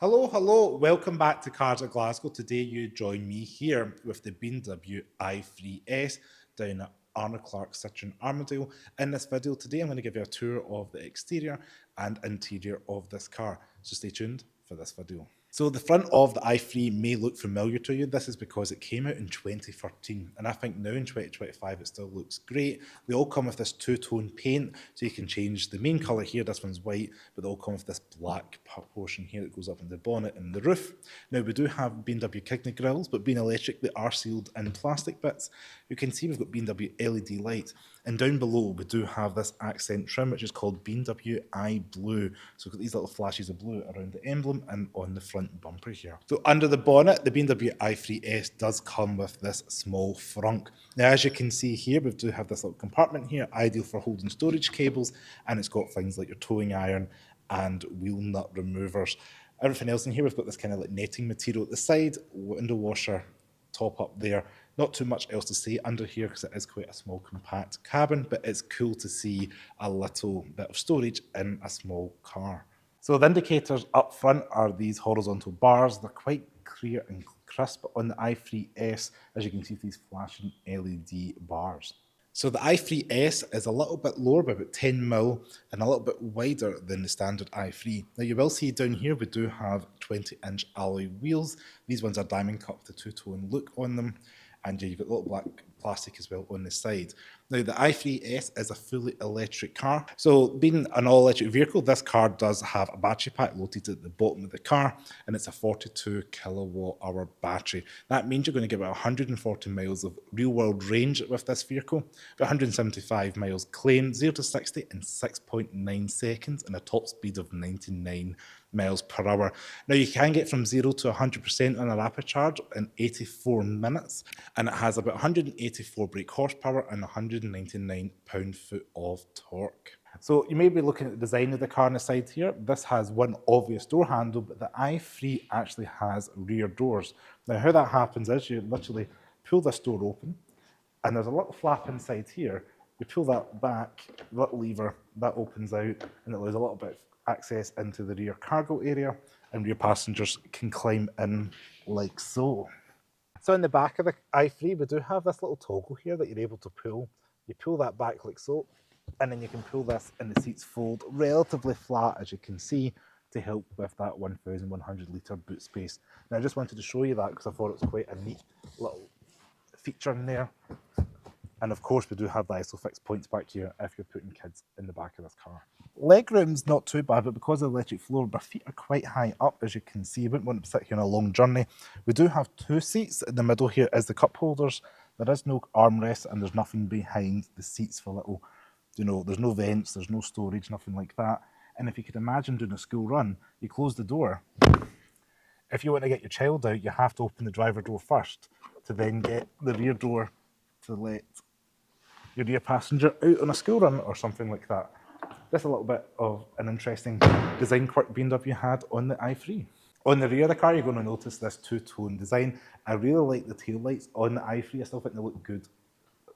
Hello, welcome back to Cars at Glasgow. Today you join me here with the BMW i3S down at Arnold Clark Citroen Armadale. In this video today I'm going to give you a tour of the exterior and interior of this car, so stay tuned for this video. So the front of the i3 may look familiar to you. This is because it came out in 2013 and I think now in 2025 it still looks great. They all come with this two-tone paint, so you can change the main colour here. This one's white, but they all come with this black portion here that goes up in the bonnet and the roof. Now we do have BMW Kidney grills, but being electric they are sealed in plastic bits. You can see we've got BMW LED lights, and down below we do have this accent trim which is called BMW i Blue. So we've got these little flashes of blue around the emblem and on the front bumper here. So under the bonnet, the BMW i3S does come with this small frunk. Now as you can see here, we do have this little compartment here, ideal for holding storage cables, and it's got things like your towing iron and wheel nut removers. Everything else in here, we've got this kind of like netting material at the side, window washer, top up there. Not too much else to say under here because it is quite a small compact cabin, but it's cool to see a little bit of storage in a small car. So the indicators up front are these horizontal bars. They're quite clear and crisp on the i3S, as you can see these flashing LED bars. So the i3S is a little bit lower by about 10mm and a little bit wider than the standard i3. Now you will see down here we do have 20-inch alloy wheels. These ones are diamond cut with a two-tone look on them. And yeah, you've got a little black plastic as well on the side. Now the i3S is a fully electric car. So being an all-electric vehicle, this car does have a battery pack located at the bottom of the car, and it's a 42 kilowatt hour battery. That means you're going to get about 140 miles of real-world range with this vehicle, about 175 miles claimed, 0 to 60 in 6.9 seconds, and a top speed of 99 miles per hour. Now you can get from 0 to 100% on a rapid charge in 84 minutes, and it has about 184 brake horsepower and 199 pound-foot of torque. So you may be looking at the design of the car on the side here. This has one obvious door handle, but the i3 actually has rear doors. Now how that happens is you literally pull this door open, and there's a little flap inside here. You pull that back, that lever, that opens out, and it allows a little bit of access into the rear cargo area, and rear passengers can climb in like so. So in the back of the i3, we do have this little toggle here that you're able to pull. You pull that back like so, and then you can pull this and the seats fold relatively flat, as you can see, to help with that 1,100 litre boot space. Now I just wanted to show you that because I thought it was quite a neat little feature in there. And of course we do have the ISOFIX points back here if you're putting kids in the back of this car. Legroom's not too bad, but because of the electric floor, my feet are quite high up, as you can see. You wouldn't want to sit here on a long journey. We do have two seats. In the middle here is the cup holders. There is no armrest and there's nothing behind the seats for little, there's no vents, there's no storage, nothing like that. And if you could imagine doing a school run, you close the door. If you want to get your child out, you have to open the driver door first to then get the rear door to let your rear passenger out on a school run or something like that. Just a little bit of an interesting design quirk BMW had on the i3. On the rear of the car, you're going to notice this two-tone design. I really like the taillights on the i3. I still think they look good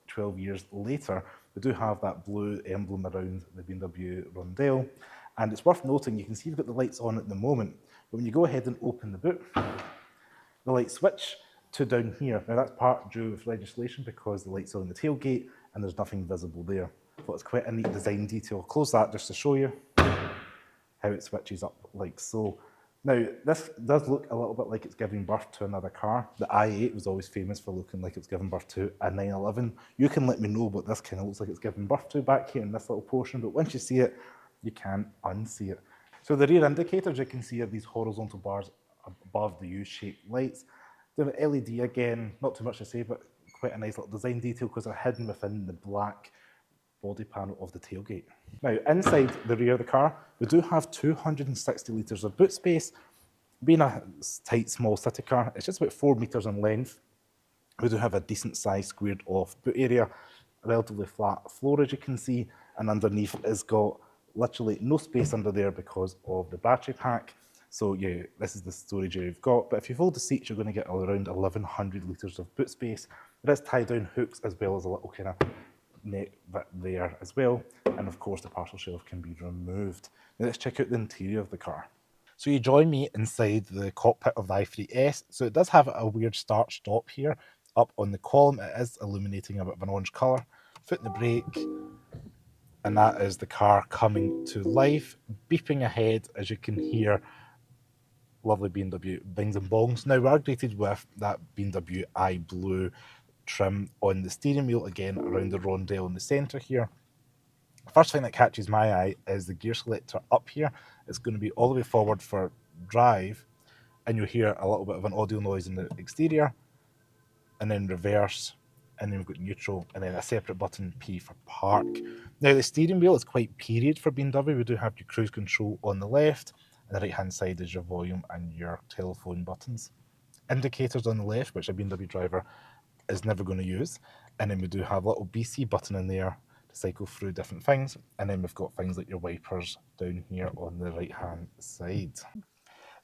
12 years later. We do have that blue emblem around the BMW Rondelle. And it's worth noting, you can see we've got the lights on at the moment, but when you go ahead and open the boot, the lights switch to down here. Now that's part due with legislation because the lights are on the tailgate and there's nothing visible there. But it's quite a neat design detail. I'll close that just to show you how it switches up like so. Now, this does look a little bit like it's giving birth to another car. The i8 was always famous for looking like it was giving birth to a 911. You can let me know what this kind of looks like it's giving birth to back here in this little portion, but once you see it, you can't unsee it. So the rear indicators, you can see, are these horizontal bars above the U-shaped lights. The LED, again, not too much to say, but quite a nice little design detail because they're hidden within the black body panel of the tailgate. Now, inside the rear of the car, we do have 260 litres of boot space. Being a tight, small city car, it's just about 4 metres in length. We do have a decent sized squared off boot area, a relatively flat floor, as you can see, and underneath it's got literally no space under there because of the battery pack. So yeah, this is the storage area you've got. But if you fold the seats, you're going to get around 1,100 litres of boot space. There is tie-down hooks as well as a little kind of net bit there as well. And of course, the parcel shelf can be removed. Now let's check out the interior of the car. So you join me inside the cockpit of the i3S. So it does have a weird start-stop here up on the column. It is illuminating a bit of an orange colour. Foot in the brake, and that is the car coming to life, beeping ahead as you can hear. Lovely BMW bings and bongs. Now we're greeted with that BMW blue trim on the steering wheel, again around the rondelle in the centre here. First thing that catches my eye is the gear selector up here. It's going to be all the way forward for drive, and you'll hear a little bit of an audio noise in the exterior, and then reverse, and then we've got neutral, and then a separate button P for park. Now the steering wheel is quite period for BMW. We do have your cruise control on the left, and the right hand side is your volume and your telephone buttons. Indicators on the left, which a BMW driver is never going to use, and then we do have a little BC button in there to cycle through different things, and then we've got things like your wipers down here on the right hand side.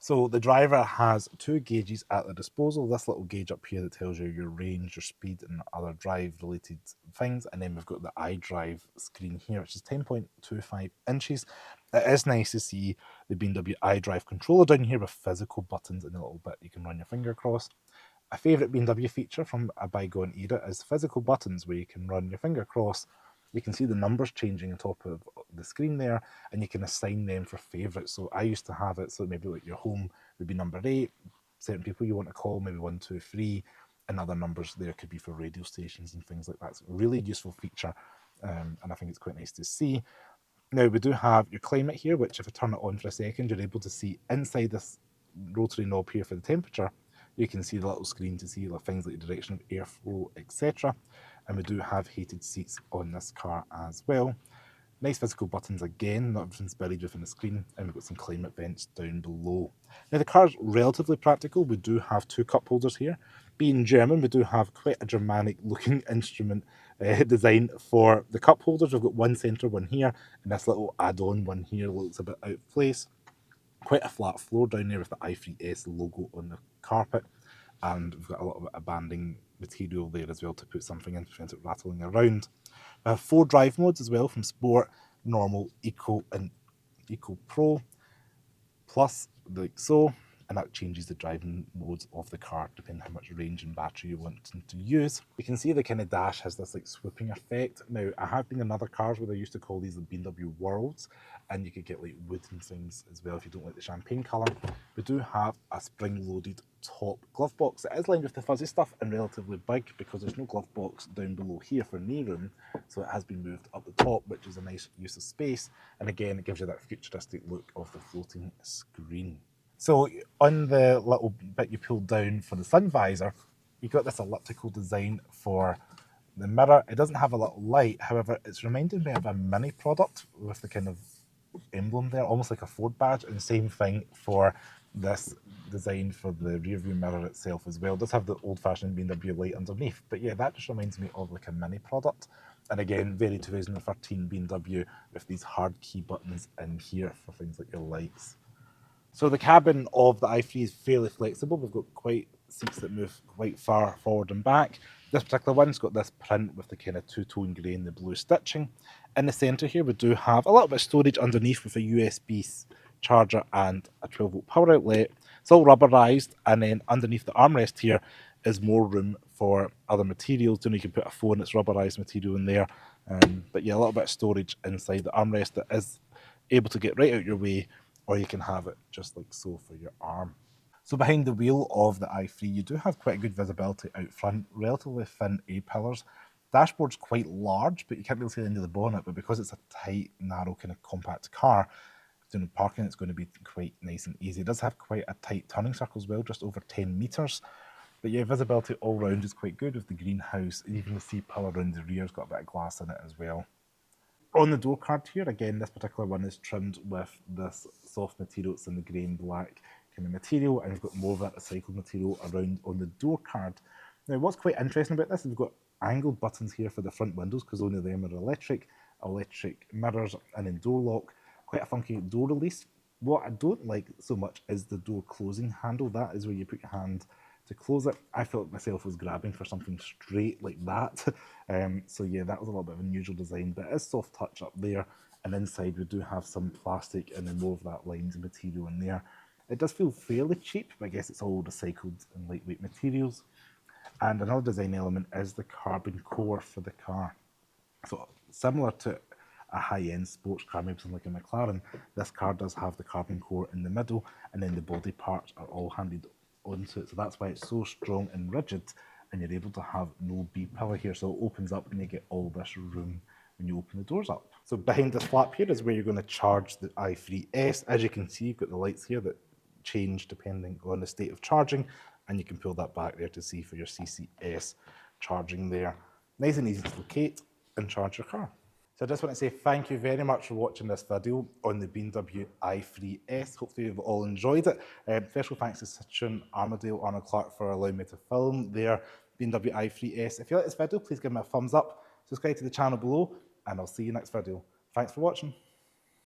So the driver has two gauges at their disposal. This little gauge up here that tells you your range, your speed, and other drive-related things. And then we've got the iDrive screen here, which is 10.25 inches. It is nice to see the BMW iDrive controller down here with physical buttons and a little bit you can run your finger across. A favourite BMW feature from a bygone era is physical buttons where you can run your finger across. You can see the numbers changing on top of the screen there, and you can assign them for favourites. So I used to have it so maybe like your home would be number 8, certain people you want to call, maybe 1, 2, 3, and other numbers there could be for radio stations and things like that. It's a really useful feature, and I think it's quite nice to see. Now we do have your climate here, which if I turn it on for a second, you're able to see inside this rotary knob here for the temperature. You can see the little screen to see things like the direction of airflow, etc. And we do have heated seats on this car as well. Nice physical buttons again, not everything's buried within the screen, and we've got some climate vents down below. Now the car's relatively practical. We do have two cup holders here. Being German, we do have quite a Germanic looking instrument design for the cup holders. We've got one centre one here, and this little add-on one here looks a bit out of place. Quite a flat floor down there with the i3S logo on the carpet, and we've got a little bit of banding material there as well to put something in to prevent it rattling around. We have 4 drive modes as well, from Sport, Normal, Eco, and Eco Pro, Plus, like so, and that changes the driving modes of the car depending how much range and battery you want to use. You can see the kind of dash has this like swooping effect. Now, I have been in other cars where they used to call these the BMW Worlds, and you could get like wooden things as well if you don't like the champagne colour. We do have a spring-loaded top glove box. It is lined with the fuzzy stuff and relatively big because there's no glove box down below here for knee room, so it has been moved up the top, which is a nice use of space, and again it gives you that futuristic look of the floating screen. So on the little bit you pull down for the sun visor, you've got this elliptical design for the mirror. It doesn't have a little light, however, it's reminded me of a Mini product with the kind of emblem there, almost like a Ford badge, and same thing for this design for the rear view mirror itself as well. It does have the old-fashioned BMW light underneath, but yeah, that just reminds me of like a Mini product. And again, very 2013 BMW with these hard key buttons in here for things like your lights. So the cabin of the i3 is fairly flexible. We've got quite seats that move quite far forward and back. This particular one's got this print with the kind of two-tone grey and the blue stitching. In the centre here, we do have a little bit of storage underneath with a USB charger and a 12-volt power outlet. It's all rubberised, and then underneath the armrest here is more room for other materials. You can put a phone that's rubberised material in there. But yeah, a little bit of storage inside the armrest that is able to get right out your way, or you can have it just like so for your arm. So behind the wheel of the i3, you do have quite good visibility out front, relatively thin A-pillars. Dashboard's quite large, but you can't really see the end of the bonnet, but because it's a tight, narrow, kind of compact car, doing parking, it's going to be quite nice and easy. It does have quite a tight turning circle as well, just over 10 metres. But yeah, visibility all round is quite good with the greenhouse, and even the C-pillar around the rear has got a bit of glass in it as well. On the door card here, again, this particular one is trimmed with this soft material. It's in the grey and black kind of material, and we've got more of that recycled material around on the door card. Now, what's quite interesting about this is we've got angled buttons here for the front windows, because only them are electric mirrors, and then door lock. Quite a funky door release. What I don't like so much is the door closing handle. That is where you put your hand to close it. I felt myself was grabbing for something straight like that. So yeah, that was a little bit of an unusual design, but it is soft touch up there. And inside we do have some plastic and then more of that lined material in there. It does feel fairly cheap, but I guess it's all recycled and lightweight materials. And another design element is the carbon core for the car. So similar to a high-end sports car, maybe something like a McLaren, this car does have the carbon core in the middle, and then the body parts are all handed onto it. So that's why it's so strong and rigid, and you're able to have no B-pillar here. So it opens up and you get all this room when you open the doors up. So behind this flap here is where you're going to charge the i3S. As you can see, you've got the lights here that change depending on the state of charging, and you can pull that back there to see for your CCS charging there. Nice and easy to locate and charge your car. So I just want to say thank you very much for watching this video on the BMW i3S. Hopefully you've all enjoyed it. Special thanks to Citroen Armadale, Arnold Clark for allowing me to film their BMW i3S. If you like this video, please give me a thumbs up, subscribe to the channel below, and I'll see you next video. Thanks for watching.